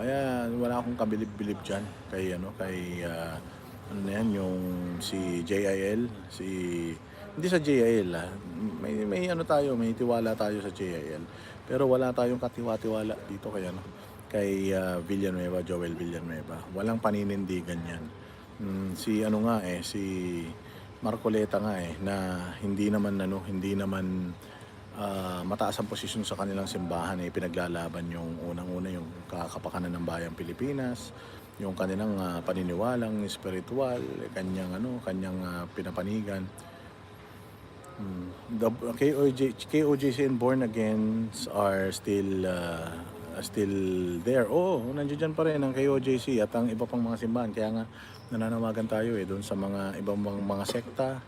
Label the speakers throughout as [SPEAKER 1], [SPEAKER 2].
[SPEAKER 1] Kaya wala akong kabilib-bilib diyan kay ano, kay ano na yan, yung si JIL, hindi sa JIL may ano tayo, may tiwala tayo sa JIL. Pero wala tayong katiwa-tiwala dito kay ano, kay Villanueva, Joel Villanueva. Walang paninindigan yan. Si ano nga si Marcoleta nga na hindi naman mataas ang posisyon sa kanilang simbahan pinaglalaban yung unang-una yung kapakanan ng bayang Pilipinas, yung kanilang paniniwalang espiritual, kanyang pinapanigan. The KOJC and Born Agains are still there. Nandiyan pa rin ang KOJC at ang iba pang mga simbahan. Kaya nga nananawagan tayo doon sa mga ibang mga sekta,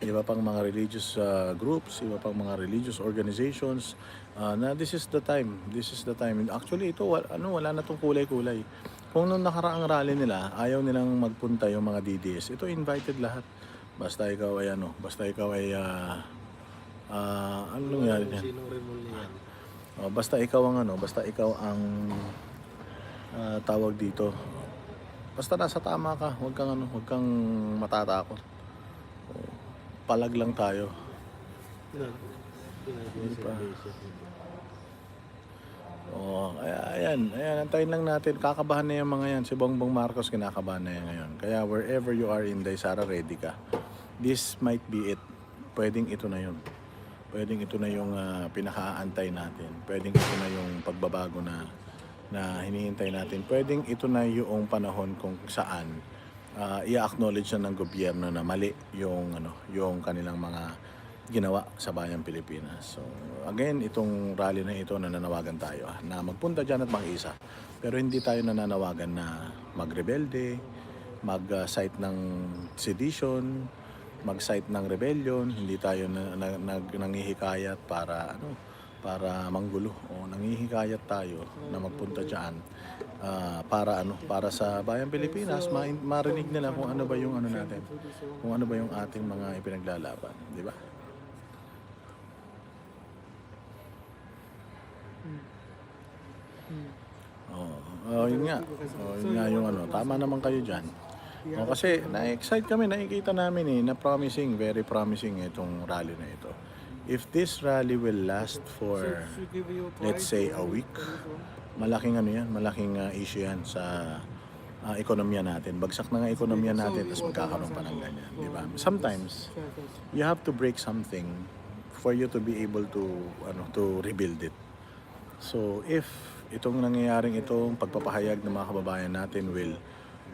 [SPEAKER 1] iba pang mga religious groups, iba pang mga religious organizations na this is the time. This is the time. Actually ito wala na tong kulay-kulay. Kung nung nakaraang rally nila, ayaw nilang magpunta yung mga DDS. Ito invited lahat. Basta ikaw ay ano nangyari diyan?
[SPEAKER 2] Sinong remolye yan?
[SPEAKER 1] Basta ikaw ang tawag dito. Basta nasa tama ka, huwag kang matatakot. Palag lang tayo. Ayan, antayin lang natin. Kakabahan na yung mga yan. Si Bongbong Marcos kinakabahan na yan ngayon. Kaya wherever you are in Sara, ready ka. This might be it. Pwedeng ito na yun. Pwedeng ito na yung pinakaantay natin. Pwedeng ito na yung pagbabago na hinihintay natin. Pwedeng ito na yung panahon kung saan i-acknowledge na ng gobyerno na mali yung kanilang mga ginawa sa bayang Pilipinas. So again, itong rally na ito nananawagan tayo na magpunta dyan at mag-isa. Pero hindi tayo nananawagan na magrebelde, mag-cite ng sedition, mag-cite ng rebellion. Hindi tayo nanghihikayat para manggulo, o nanghihikayat tayo na magpunta diyan para sa bayang Pilipinas marinig nila kung ano ba yung natin, kung ano ba yung ating mga ipinaglalaban, di ba? Yun nga yung tama naman kayo diyan. Kasi na-excite kami, nakikita namin na promising, very promising itong rally na ito. If this rally will last for, let's say, a week, malaking issue yan sa ekonomiya natin. Bagsak na nga ekonomiya natin, tapos magkakaroon pa ng ganyan, di ba? Sometimes, you have to break something for you to be able to rebuild it. So, if itong nangyayaring itong pagpapahayag ng mga kababayan natin will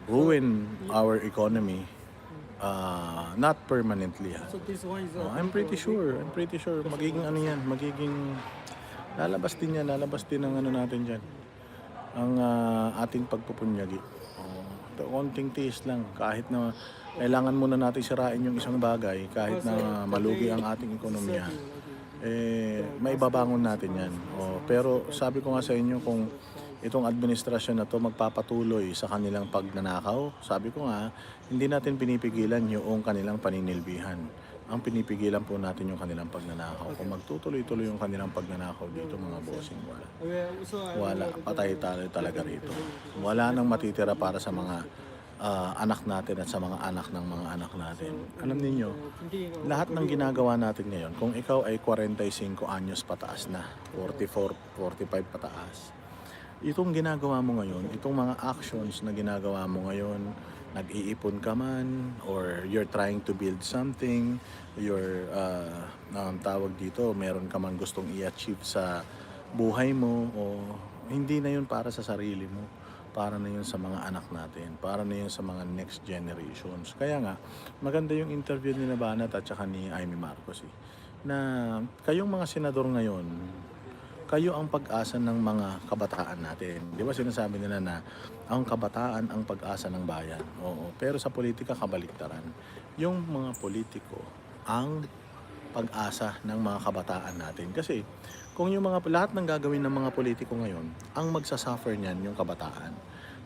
[SPEAKER 1] ruin our economy, not permanently. I'm pretty sure magiging lalabas din ng natin dyan, ang ating pagpupunyagi. Konting tiis lang, kahit na kailangan muna natin sirain yung isang bagay, kahit na malugi ang ating ekonomiya, maibabangon natin yan. Pero sabi ko nga sa inyo, kung itong administrasyon na to magpapatuloy sa kanilang pagnanakaw, sabi ko nga, hindi natin pinipigilan yung kanilang paninilbihan. Ang pinipigilan po natin yung kanilang pagnanakaw. Kung magtutuloy-tuloy yung kanilang pagnanakaw dito, mga bossing, wala. Patay tayo talaga rito. Wala nang matitira para sa mga anak natin at sa mga anak ng mga anak natin. Alam niyo, lahat ng ginagawa natin ngayon, kung ikaw ay 45 anyos pataas na, 44, 45 pataas, itong ginagawa mo ngayon, itong mga actions na ginagawa mo ngayon, nag-iipon ka man, or you're trying to build something, tawag dito, meron ka man gustong i-achieve sa buhay mo, o hindi na yun para sa sarili mo, para na yun sa mga anak natin, para na yun sa mga next generations. Kaya nga, maganda yung interview ni Banat at saka ni Amy Marcos na kayong mga senador ngayon, kayo ang pag-asa ng mga kabataan natin. Di ba sinasabi nila na ang kabataan ang pag-asa ng bayan? Oo. Pero sa politika, kabaliktaran. Yung mga politiko ang pag-asa ng mga kabataan natin. Kasi kung lahat ng gagawin ng mga politiko ngayon, ang magsasuffer niyan yung kabataan.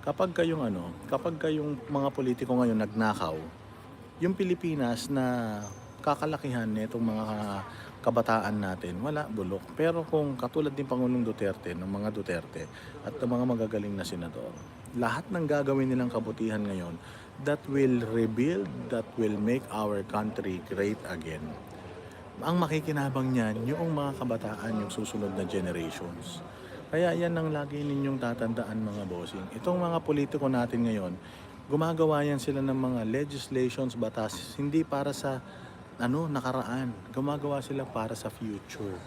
[SPEAKER 1] Kapag kayong mga politiko ngayon nagnakaw, yung Pilipinas na kakalakihan nitong mga kabataan natin, wala, bulok. Pero kung katulad ni Pangulong Duterte, ng mga Duterte, at ng mga magagaling na senador, lahat ng gagawin nilang kabutihan ngayon, that will rebuild, that will make our country great again. Ang makikinabang niyan, yung mga kabataan, yung susunod na generations. Kaya yan ang lagi ninyong tatandaan mga bossing. Itong mga politiko natin ngayon, gumagawa yan sila ng mga legislations, batas, hindi para sa nakaraan. Gumagawa sila para sa future.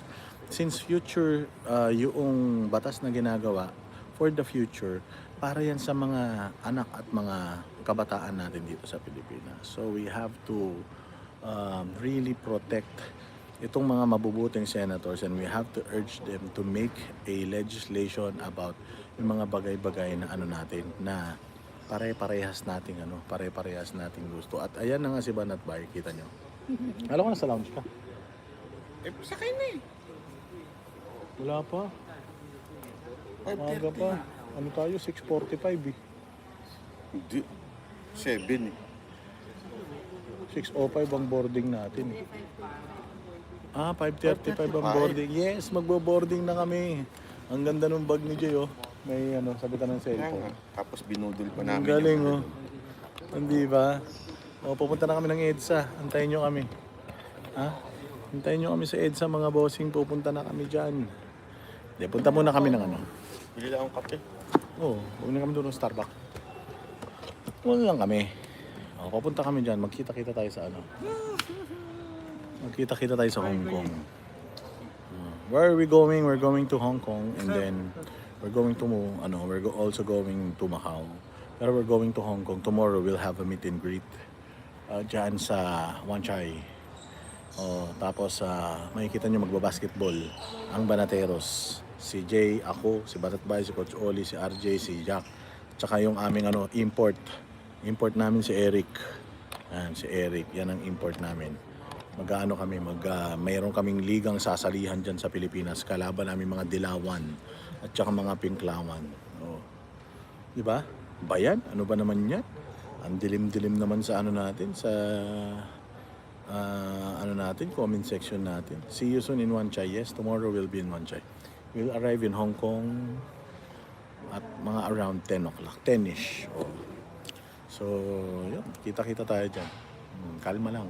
[SPEAKER 1] Since future, yung batas na ginagawa for the future, para yan sa mga anak at mga kabataan natin dito sa Pilipinas. So we have to really protect itong mga mabubuting senators, and we have to urge them to make a legislation about yung mga bagay-bagay na natin, na pare-parehas nating pare-parehas nating gusto. At ayan na nga si Banat Bay, kita nyo. Alam ko, nasa lounge ka.
[SPEAKER 2] Sakay na eh.
[SPEAKER 1] Wala pa.
[SPEAKER 2] 5:30
[SPEAKER 1] Maaga pa. Ano tayo? 6:45 eh.
[SPEAKER 2] Hindi. 7 eh.
[SPEAKER 1] 6:05 ang boarding natin eh. 5:35 ang boarding. Yes, magbo-boarding na kami. Ang ganda ng bag ni Jay, oh. May sabitan ng cellphone.
[SPEAKER 2] Tapos binudol pa
[SPEAKER 1] Ang
[SPEAKER 2] namin.
[SPEAKER 1] galing, oh. Hindi ba? Pupunta na kami ng EDSA. Antayin nyo kami. Antayin nyo kami sa EDSA, mga bossing. Pupunta na kami dyan. Hindi, punta muna kami ng
[SPEAKER 2] Bili lang akong kape.
[SPEAKER 1] huwag na kami doon ng Starbucks. Muna lang kami. Pupunta kami dyan. Magkita-kita tayo sa Magkita-kita tayo sa Hong Kong. Where are we going? We're going to Hong Kong, and then we're going to also going to Macau. Pero we're going to Hong Kong. Tomorrow we'll have a meet and greet dyan sa Wan Chai. Tapos makikita nyo magbabasketball ang Banateros. Si Jay, ako, si Banat Bay, si Coach Oli, si RJ, si Jack. Tsaka yung aming import. Import namin si Eric. Si Eric, yan ang import namin. Mayroon kaming ligang sasalihan dyan sa Pilipinas. Kalaban namin mga Dilawan at tsaka mga Pinklawan. Di ba? Bayan? Ano ba naman yan? Ang dilim-dilim naman sa natin, sa comment section natin. See you soon in Wan Chai. Yes, tomorrow we'll be in Wan Chai. We'll arrive in Hong Kong at mga around 10 o'clock, 10ish. So, yun, kita-kita tayo dyan. Kalma lang.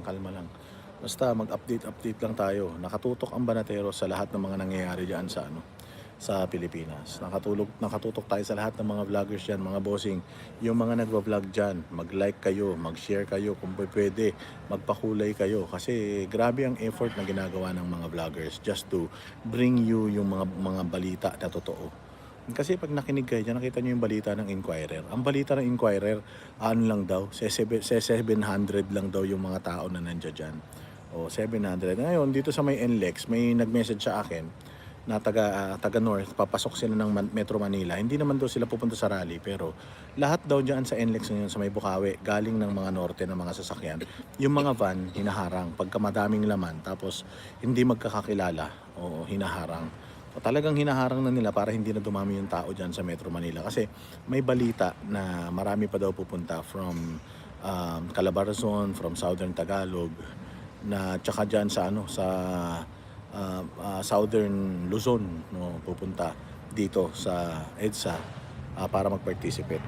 [SPEAKER 1] Basta mag-update lang tayo. Nakatutok ang Banateros sa lahat ng mga nangyayari dyan sa Pilipinas. Nakatutok tayo sa lahat ng mga vloggers dyan, mga bossing. Yung mga nagva-vlog dyan, mag-like kayo, mag-share kayo, kung pwede, magpakulay kayo. Kasi grabe ang effort na ginagawa ng mga vloggers just to bring you yung mga balita na totoo. Kasi pag nakinig kayo dyan, nakita nyo yung balita ng Inquirer. Ang balita ng Inquirer, lang daw, 700 lang daw yung mga tao na nandiyan dyan. 700. Ngayon, dito sa may NLEX, may nag-message sa akin na taga North, papasok sila ng Metro Manila. Hindi naman daw sila pupunta sa rally, pero lahat daw dyan sa NLEX ngayon, sa may Bukawi, galing ng mga norte ng mga sasakyan. Yung mga van, hinaharang. Pagka madaming laman, tapos hindi magkakakilala, hinaharang. Talagang hinaharang na nila para hindi na dumami yung tao dyan sa Metro Manila. Kasi may balita na marami pa daw pupunta from Calabarzon, from Southern Tagalog, na tsaka dyan sa Southern Luzon, pupunta dito sa EDSA para mag-participate.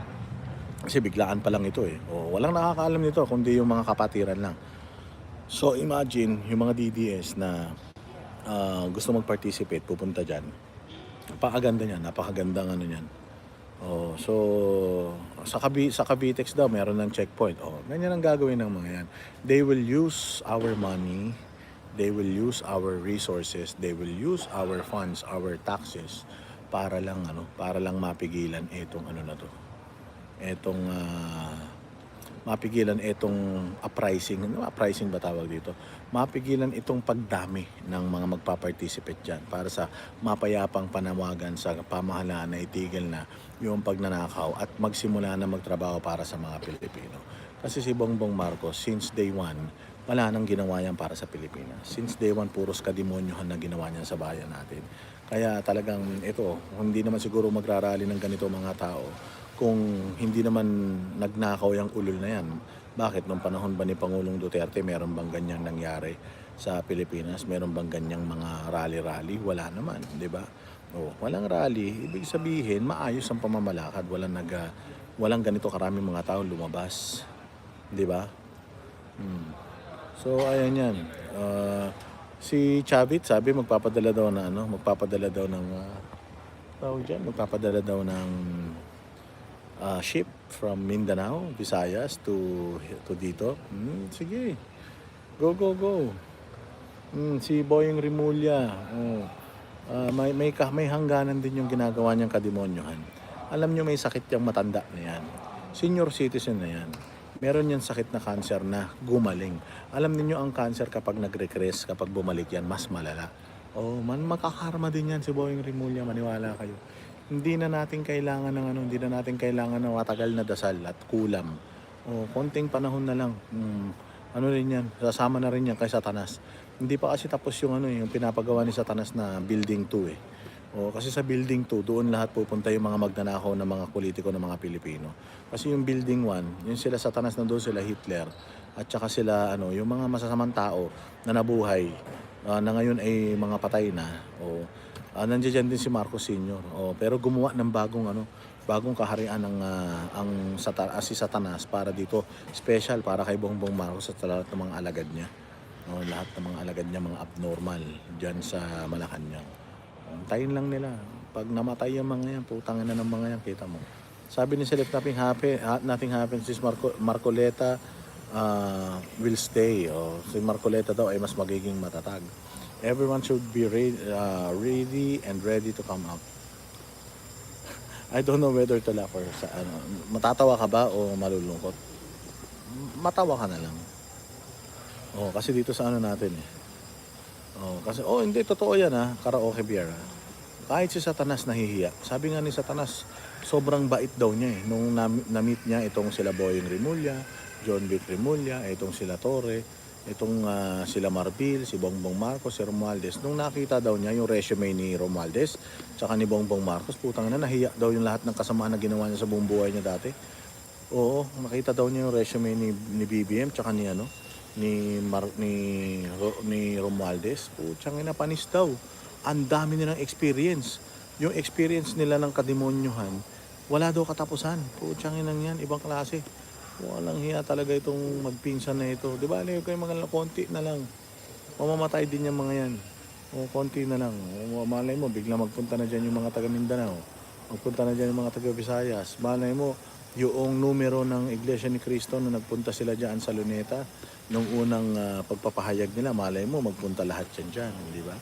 [SPEAKER 1] Kasi biglaan pa lang ito walang nakakaalam nito kundi yung mga kapatiran lang. So imagine yung mga DDS na gusto mag-participate, pupunta dyan. Napakagandang niyan. So sa Cavitex daw meron ng checkpoint. Ganyan ang gagawin ng mga yan. They will use our money, they will use our resources, they will use our funds, our taxes para lang mapigilan itong uprising ba tawag dito? Mapigilan itong pagdami ng mga magpa-participate dyan para sa mapayapang panawagan sa pamahalaan na itigil na yung pagnanakaw at magsimula na magtrabaho para sa mga Pilipino. Kasi si Bongbong Marcos, since day one, wala nang ginawa yan para sa Pilipinas. Since day one, puros kademonyohan na ginawa niyan sa bayan natin. Kaya talagang hindi naman siguro magrarally ng ganito mga tao kung hindi naman nagnakaw yung ulol na yan. Bakit? Nung panahon ba ni Pangulong Duterte, meron bang ganyang nangyari? sa Pilipinas? Meron bang ganyang mga rally-rally? Wala naman, di ba? Walang rally, ibig sabihin maayos ang pamamalakad, walang ganito karaming mga tao lumabas, di ba? So ayan yan. Si Chavit sabi magpapadala daw na magpapadala daw ng magpapadala daw ng ship from Mindanao, Visayas to dito. Sige. Go, go, go. Si Boyeng Rimulya, may hangganan din yung ginagawa niyang kadimonyohan. Alam niyo may sakit yung matanda na yan. Senior citizen na yan. Meron yan sakit na cancer na gumaling. Alam niyo ang cancer kapag nag-regress, kapag bumalik yan, mas malala. Makakarma din yan si Boyeng Rimulya, maniwala kayo. Hindi na natin kailangan ng matagal na dasal at kulam. Konting panahon na lang. Sasama na rin yan kay Satanas. Hindi pa kasi tapos yung pinapagawa ni Satanas na building 2 kasi sa building 2, doon lahat pupunta yung mga magnanakaw ng mga politiko ng mga Pilipino. Kasi yung building 1, yung sila Satanas na doon, sila Hitler, at saka sila yung mga masasamang tao na nabuhay, na ngayon ay mga patay na. Nandiyan din si Marcos Sr. Pero gumawa ng bagong kaharian si Satanas para dito, special para kay Bongbong Marcos at lahat ng mga alagad niya. Lahat ng mga alagad niya, mga abnormal diyan sa Malacanang. Tayin lang nila. Pag namatay yung mga yan, putangin na ng mga yan, kita mo. Sabi ni Select nothing happens. This Marcoleta will stay. Si Marcoleta daw ay mas magiging matatag. Everyone should be ready and ready to come out. I don't know whether to laugh or matatawa ka ba o malulungkot? Matawa ka na lang. Kasi dito sa natin hindi totoo yan karaoke beer. Kahit si Satanas nahihiya. Sabi nga ni Satanas, sobrang bait daw niya nung na-meet niya itong sila Boyeng Rimulya, John Vic Rimulya, itong sila Torre, itong sila Marbil, si Bongbong Marcos, si Romualdez. Nung nakita daw niya yung resume ni Romualdez tsaka ni Bongbong Marcos, putang na nahiya daw yung lahat ng kasamaan na ginawa niya sa buong buhay niya dati. Nakita daw niya yung resume ni BBM tsaka ni Romualdez. Putsang ina, panis daw. Ang dami nilang experience. Yung experience nila ng kadimonyohan, wala daw katapusan. Putsang ina yan, ibang klase. Walang hiya talaga itong magpinsan na ito. Di ba, kayo mga konti na lang. Mamamatay din yung mga yan. Konti na lang. Malay mo, bigla magpunta na dyan yung mga taga Mindanao. Magpunta na dyan yung mga taga Visayas. Malay mo, yung numero ng Iglesia ni Cristo na nagpunta sila dyan sa Luneta, nung unang pagpapahayag nila, malay mo, magpunta lahat dyan, di ba?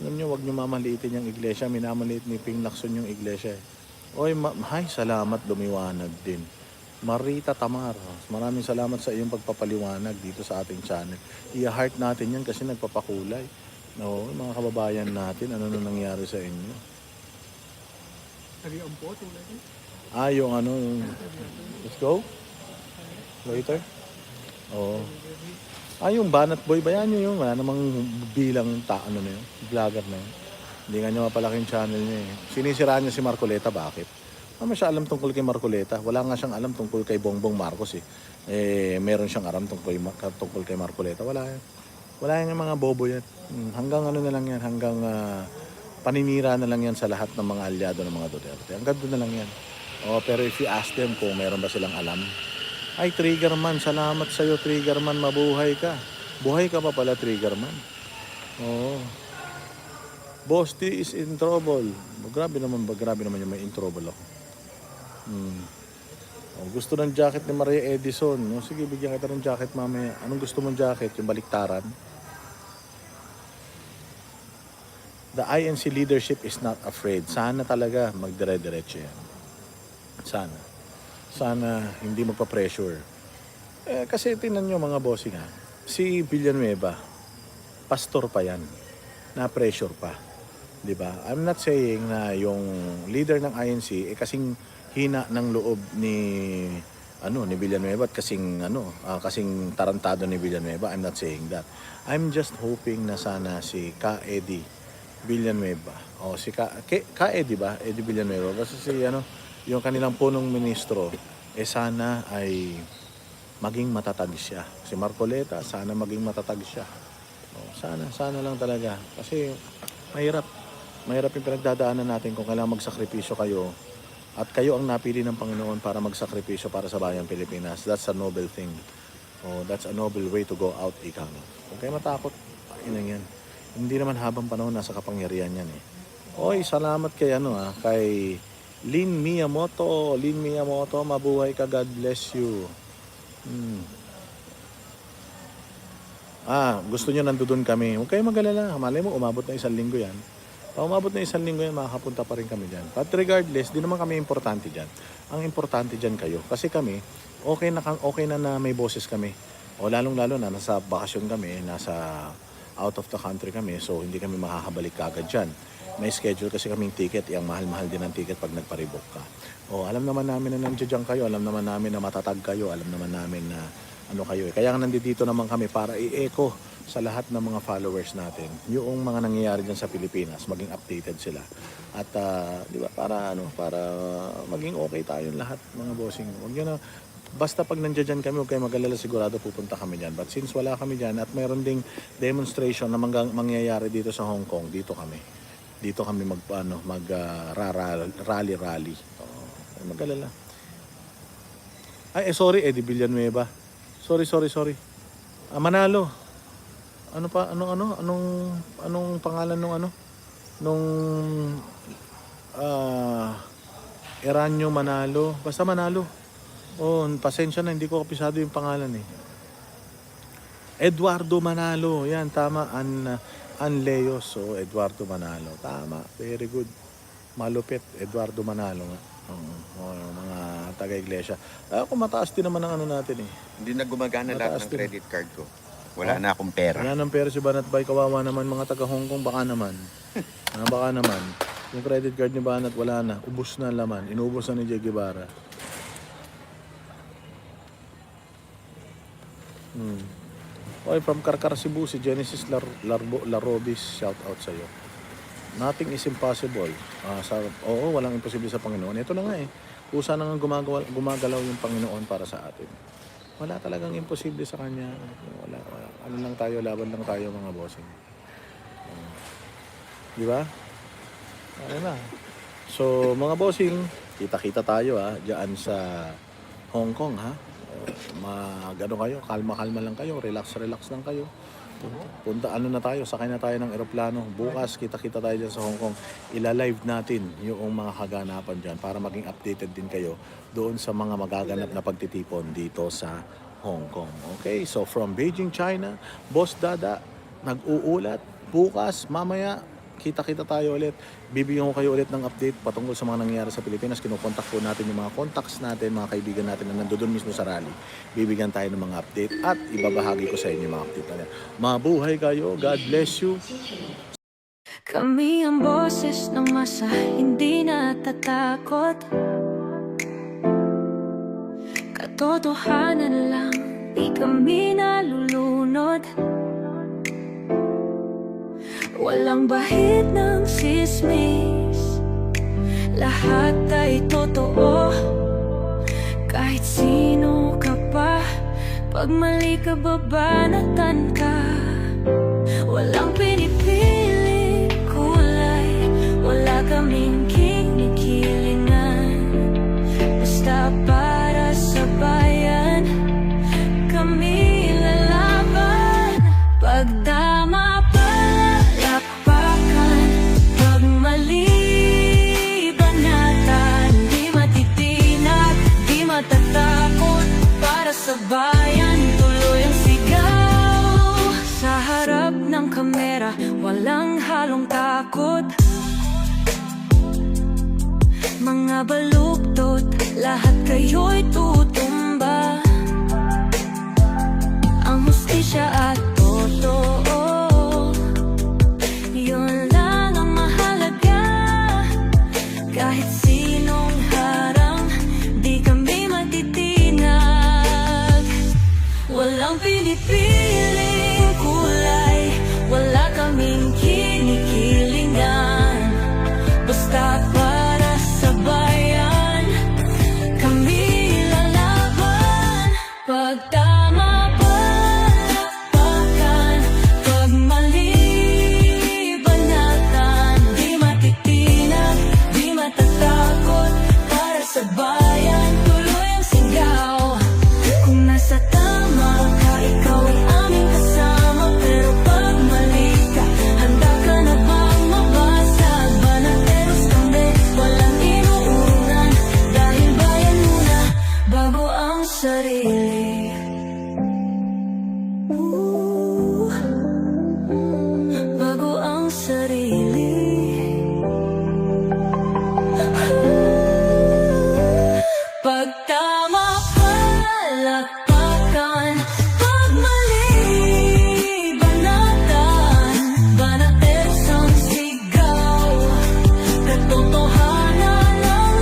[SPEAKER 1] Alam nyo, huwag nyo mamaliitin yung iglesia. Minamaliit ni Ping Lacson yung iglesia. Salamat, lumiwanag din. Marita Tamar, maraming salamat sa iyong pagpapaliwanag dito sa ating channel. I-heart natin yan kasi nagpapakulay. Mga kababayan natin, ano na nangyari sa inyo? Let's go? Later? Yung Banat Boy, bayan nyo yung wala namang bilang vlogger na yun. Hindi nga niya mapalaking channel niya Sinisiraan niya si Marcoleta, bakit? Ano siya alam tungkol kay Marcoleta? Wala nga siyang alam tungkol kay Bongbong Marcos meron siyang alam tungkol kay Marcoleta. Wala yan yung mga bobo yan. Hanggang na lang yan, hanggang paninira na lang yan sa lahat ng mga alyado ng mga Duterte. Hanggang doon na lang yan. Pero if you ask them kung meron ba silang alam, ay, Triggerman, salamat sa'yo, Triggerman, mabuhay ka. Buhay ka pa pala, Triggerman. Boss T is in trouble. Grabe naman yung may in trouble ako. Gusto ng jacket ni Maria Edison. Sige, bigyan kita ng jacket mamaya. Anong gusto mong jacket? Yung baliktaran? The INC leadership is not afraid. Sana talaga magdire-diretso yan. Sana hindi magpa-pressure. Kasi tingnan nyo mga bossing si Villanueva, pastor pa yan, na-pressure pa. Diba? I'm not saying na yung leader ng INC kasing hina ng loob ni Villanueva at kasing tarantado ni Villanueva. I'm not saying that. I'm just hoping na sana si Ka Eddie Villanueva si Ka Eddie ba? Eddie Villanueva kasi yung kanilang punong ministro sana ay maging matatag siya. Si Marcoleta, sana maging matatag siya. Oh, sana lang talaga. Kasi mahirap. Mahirap yung pinagdadaanan natin kung kailangan magsakripisyo kayo at kayo ang napili ng Panginoon para magsakripisyo para sa bayang Pilipinas. That's a noble thing. Oh, that's a noble way to go out, ika nga. Huwag kayo matakot. Yan. Hindi naman habang panahon nasa kapangyarihan yan eh. Oy, salamat kay kay Lin Miyamoto. Lin Miyamoto, mabuhay ka. God bless you. Gusto nyo nandoon kami. Huwag kayo mag-alala. Malay mo, umabot na 1 linggo yan. Pag umabot na 1 linggo yan, makakapunta pa rin kami dyan. But regardless, di naman kami importante dyan. Ang importante dyan kayo. Kasi kami, okay na may boses kami. O lalong-lalo na, nasa bakasyon kami, nasa out of the country kami, so hindi kami makakabalik kagad dyan. May schedule kasi kaming ticket, yung mahal-mahal din ang ticket pag nagparebook ka. O alam naman namin na nandiyan kayo, alam naman namin na matatag kayo, alam naman namin na kayo eh. Kaya nga nandito naman kami para i-echo sa lahat ng mga followers natin yung mga nangyayari dyan sa Pilipinas, maging updated sila. At di ba, para maging okay tayong lahat, mga bossing. Huwag nyo na, basta pag nandiyan kami, huwag kayo mag-alala, sigurado pupunta kami dyan. But since wala kami dyan at mayroon ding demonstration na mangyayari dito sa Hong Kong, dito kami rally. Mag-alala. Sorry, Eddie Villanueva. Sorry. Manalo. Anong pangalan nung Eranio Manalo. Basta Manalo. Oh, pasensya na, hindi ko kapisado yung pangalan eh. Eduardo Manalo. Yan, tama. Anleos. So, Eduardo Manalo. Tama. Very good. Malupit. Eduardo Manalo nga. Mga taga-iglesia. Kung mataas din naman ang natin eh.
[SPEAKER 2] Hindi na gumagana lahat ng credit card ko. Wala na akong pera.
[SPEAKER 1] Wala ng pera si Banat Bay. Kawawa naman mga taga-Hong Kong. Baka naman. Baka naman. Yung credit card ni Banat wala na. Ubus na laman. Inubos na ni Che Guevara. Okay, from Karkar, Cebu, si Genesis Larobis, shout out sa iyo. Nothing is impossible. Walang imposible sa Panginoon. Ito na nga eh. Kusa na nga gumagalaw yung Panginoon para sa atin. Wala talagang imposible sa Kanya. Wala. Laban lang tayo mga bossing. Di ba? Ano na. So, mga bossing, kita-kita tayo diyan sa Hong Kong kayo, kalma-kalma lang kayo, relax lang kayo. Sakay na tayo ng eroplano. Bukas, kita-kita tayo dyan sa Hong Kong. Ila-live natin yung mga kaganapan dyan para maging updated din kayo doon sa mga magaganap na pagtitipon dito sa Hong Kong. Okay, so from Beijing, China, Boss Dada, nag-uulat. Bukas, mamaya, kita-kita tayo ulit. Bibigyan ko kayo ulit ng update patungkol sa mga nangyayari sa Pilipinas. Kinukontak po natin yung mga contacts natin, mga kaibigan natin na nandoon mismo sa rally. Bibigyan tayo ng mga update at ibabahagi ko sa inyo yung mga update na yan. Mabuhay kayo. God bless you.
[SPEAKER 3] Kami ang boses ng masa, hindi natatakot. Katotohanan lang, di kami nalulunod. Walang bahid ng sismis, lahat ay totoo. Kahit sino ka pa, pag mali ka babanatan ka. Walang pinipili kulay, wala kaming kinikilingan. Basta para sa bayan, kami lalaban. Pagtama palakpakan, pag mali banatan. Di matitinag, di matatakot, para sa bayan tuloy ang sigaw. Sa harap ng kamera, walang halong takot. Mga baluktot, lahat kayo'y tutumba. Ang hustisya at totoo, yun lang ang mahalaga. Kahit sinong harang, di kami matitinag. Walang pinipiling kulay, wala kaming kinikilingan. Basta para sa bayan, kami sarili. Bago ang sarili. Pag tama palakpakan, pag mali banatan, banates ang sigaw, katotohanan ang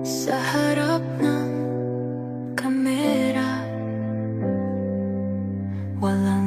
[SPEAKER 3] sa harap ng kamera, walang